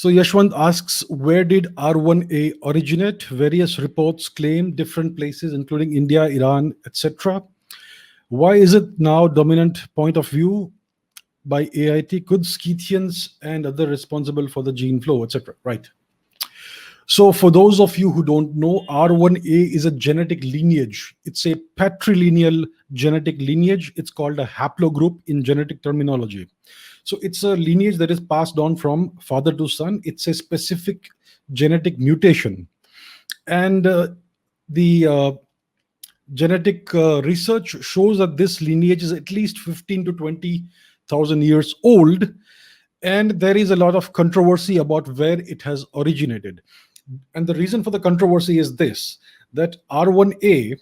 So Yashwant asks, where did R1a originate? Various reports claim different places, including India, Iran, etc. Why is it now dominant point of view by AIT? Could Scythians and other responsible for the gene flow, etc. Right. So for those of you who don't know, R1a is a genetic lineage. It's a patrilineal genetic lineage. It's called a haplogroup in genetic terminology. So it's a lineage that is passed on from father to son. It's a specific genetic mutation. And the genetic research shows that this lineage is at least 15 to 20,000 years old. And there is a lot of controversy about where it has originated. And the reason for the controversy is this, that R1a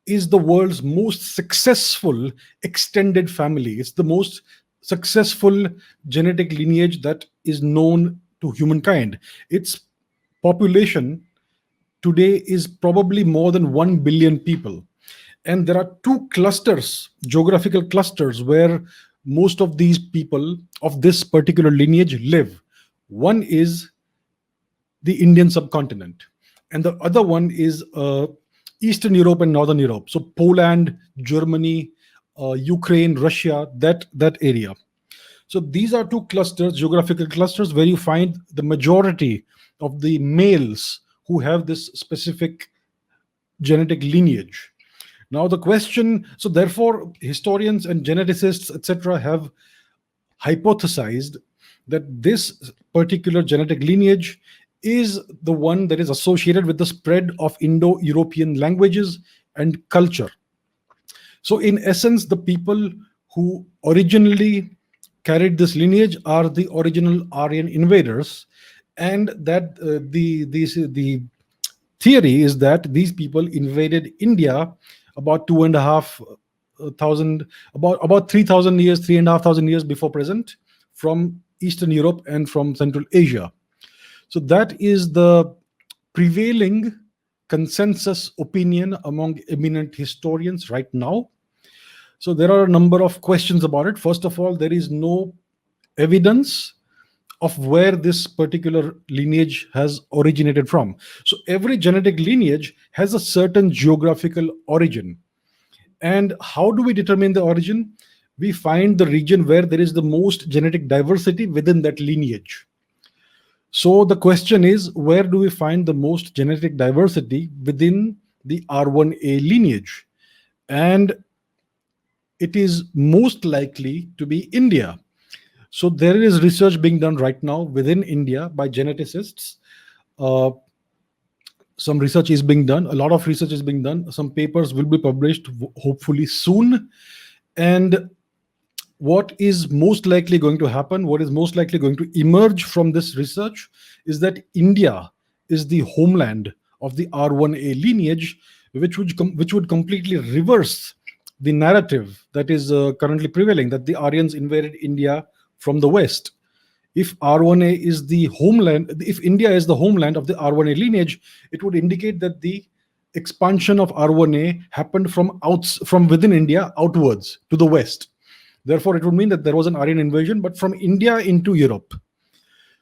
is the world's most successful extended family. It's the most successful genetic lineage that is known to humankind. Its population today is probably more than 1 billion people. And there are two clusters, geographical clusters, where most of these people of this particular lineage live. One is the Indian subcontinent, and the other one is Eastern Europe and Northern Europe. So Poland, Germany, Ukraine, Russia, that area. So these are two clusters, geographical clusters, where you find the majority of the males who have this specific genetic lineage. Now the question, so therefore historians and geneticists, etc., have hypothesized that this particular genetic lineage is the one that is associated with the spread of Indo-European languages and culture. So in essence, the people who originally carried this lineage are the original Aryan invaders, and that the theory is that these people invaded India about 2,500, about 3,000 years, 3,500 years before present, from Eastern Europe and from Central Asia. So that is the prevailing consensus opinion among eminent historians right now. So there are a number of questions about it. First of all, there is no evidence of where this particular lineage has originated from. So every genetic lineage has a certain geographical origin. And how do we determine the origin? We find the region where there is the most genetic diversity within that lineage. So the question is, where do we find the most genetic diversity within the R1a lineage? And it is most likely to be India. So there is research being done right now within India by geneticists. Some research is being done. A lot of research is being done. Some papers will be published hopefully soon. And what is most likely going to happen, what is most likely going to emerge from this research, is that India is the homeland of the R1a lineage, which would completely reverse the narrative that is currently prevailing, that the Aryans invaded India from the West. If R1a is the homeland, if India is the homeland of the R1a lineage, it would indicate that the expansion of R1a happened from within India outwards to the West. Therefore, it would mean that there was an Aryan invasion, but from India into Europe.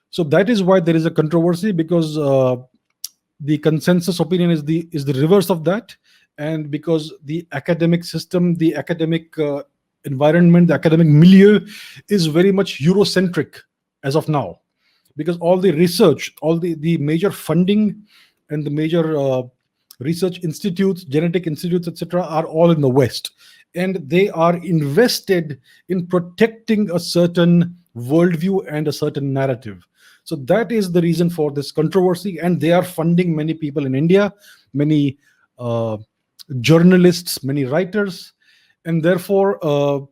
So that is why there is a controversy, because the consensus opinion is the reverse of that, and because the academic system, the academic environment, the academic milieu is very much Eurocentric as of now, because all the research, all the major funding and the major research institutes, genetic institutes, etc., are all in the West. And they are invested in protecting a certain worldview and a certain narrative. So that is the reason for this controversy. And they are funding many people in India, many journalists, many writers. And therefore,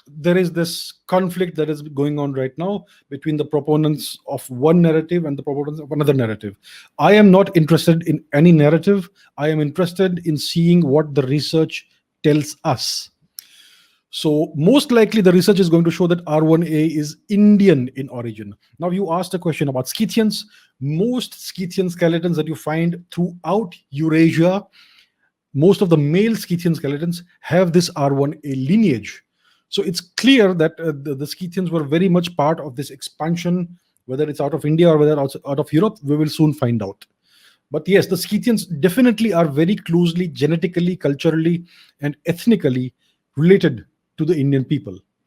there is this conflict that is going on right now between the proponents of one narrative and the proponents of another narrative. I am not interested in any narrative. I am interested in seeing what the research tells us. So most likely the research is going to show that R1a is Indian in origin. Now you asked a question about Scythians. Most Scythian skeletons that you find throughout Eurasia, most of the male Scythian skeletons have this R1a lineage. So it's clear that the Scythians were very much part of this expansion Whether it's out of India or whether out of Europe, we will soon find out. But yes, the Scythians definitely are very closely genetically, culturally, and ethnically related to the Indian people.